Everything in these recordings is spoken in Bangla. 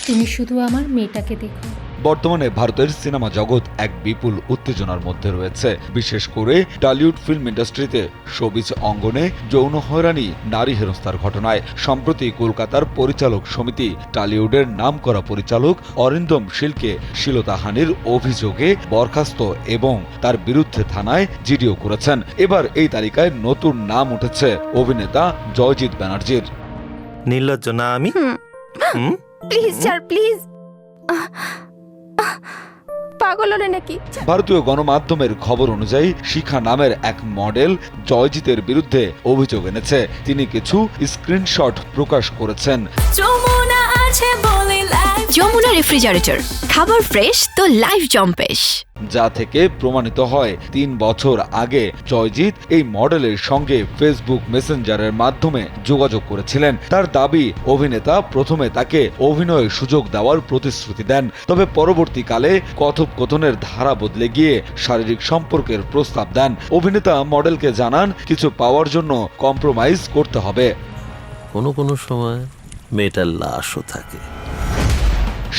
তুমি শুধু আমার মেয়েটাকে দেখো। বর্তমানে ভারতের সিনেমা জগৎ এক বিপুল উত্তেজনার মধ্যে রয়েছে। বিশেষ করে টলিউড ফিল্ম ইন্ডাস্ট্রিতে শোবিজ অঙ্গনে যৌন হয়রানি, নারী হেনস্থার ঘটনায় সম্প্রতি কলকাতার পরিচালক সমিতি টলিউডের নামকরা পরিচালক অরিন্দম শীলকে শ্লীলতাহানির অভিযোগে বরখাস্ত এবং তার বিরুদ্ধে থানায় জিডিও করেছেন। এবার এই তালিকায় নতুন নাম উঠেছে অভিনেতা জয়জিৎ ব্যানার্জির। নির্লজ্জ না আমি? Please sir, please. পাগল হলে নাকি? ভারতীয় গণমাধ্যমের খবর অনুযায়ী শিখা নামের এক মডেল জয়জিতের বিরুদ্ধে অভিযোগ এনেছে। তিনি কিছু স্ক্রিনশট প্রকাশ করেছেন। যমুনা রেফ্রিজারেটর, খাবার ফ্রেশ তো লাইফ জম্পেশ। যা থেকে প্রমাণিত হয় ৩ বছর আগে জয়জিৎ এই মডেলের সঙ্গে ফেসবুক মেসেঞ্জারের মাধ্যমে যোগাযোগ করেছিলেন। তার দাবি, অভিনেতা প্রথমে তাকে অভিনয়ের সুযোগ দেওয়ার প্রতিশ্রুতি দেন, তবে পরবর্তীকালে কথোপকথনের ধারা বদলে গিয়ে শারীরিক সম্পর্কের প্রস্তাব দেন। অভিনেতা মডেলকে জানান কিছু পাওয়ার জন্য কম্প্রোমাইজ করতে হবে। কোনো সময় মেয়েটার লাশও থাকে।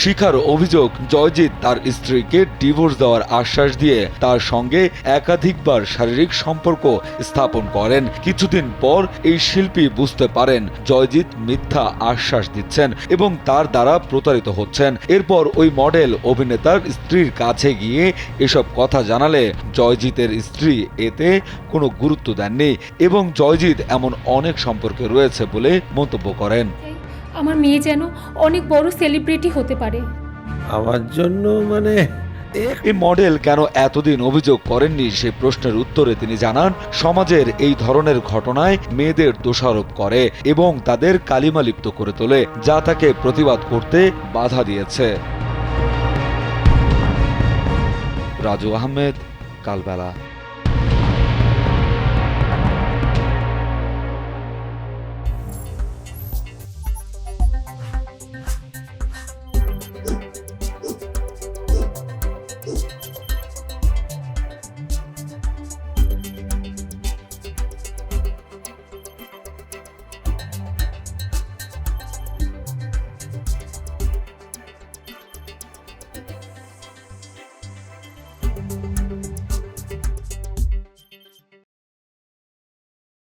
শিখার অভিযোগ, জয়জিৎ তার স্ত্রীকে ডিভোর্স দেওয়ার আশ্বাস দিয়ে তার সঙ্গে একাধিকবার শারীরিক সম্পর্ক স্থাপন করেন। কিছুদিন পর এই শিল্পী বুঝতে পারেন জয়জিৎ মিথ্যা আশ্বাস দিচ্ছেন এবং তার দ্বারা প্রতারিত হচ্ছেন। এরপর ওই মডেল অভিনেতার স্ত্রীর কাছে গিয়ে এসব কথা জানালে জয়জিতের স্ত্রী এতে কোনো গুরুত্ব দেননি এবং জয়জিৎ এমন অনেক সম্পর্কে রয়েছে বলে মন্তব্য করেন। আমার মেয়ে যেন অনেক বড় সেলিব্রিটি হতে পারে। আমার জন্য মানে এই মডেল কেন এতদিন অভিযোগ করেননি সে প্রশ্নের উত্তরে তিনি জানান, সমাজের এই ধরনের ঘটনায় মেয়েদের দোষারোপ করে এবং তাদের কালিমালিপ্ত করে তোলে, যা তাকে প্রতিবাদ করতে বাধা দিয়েছে। রাজু আহমেদ, কালবেলা।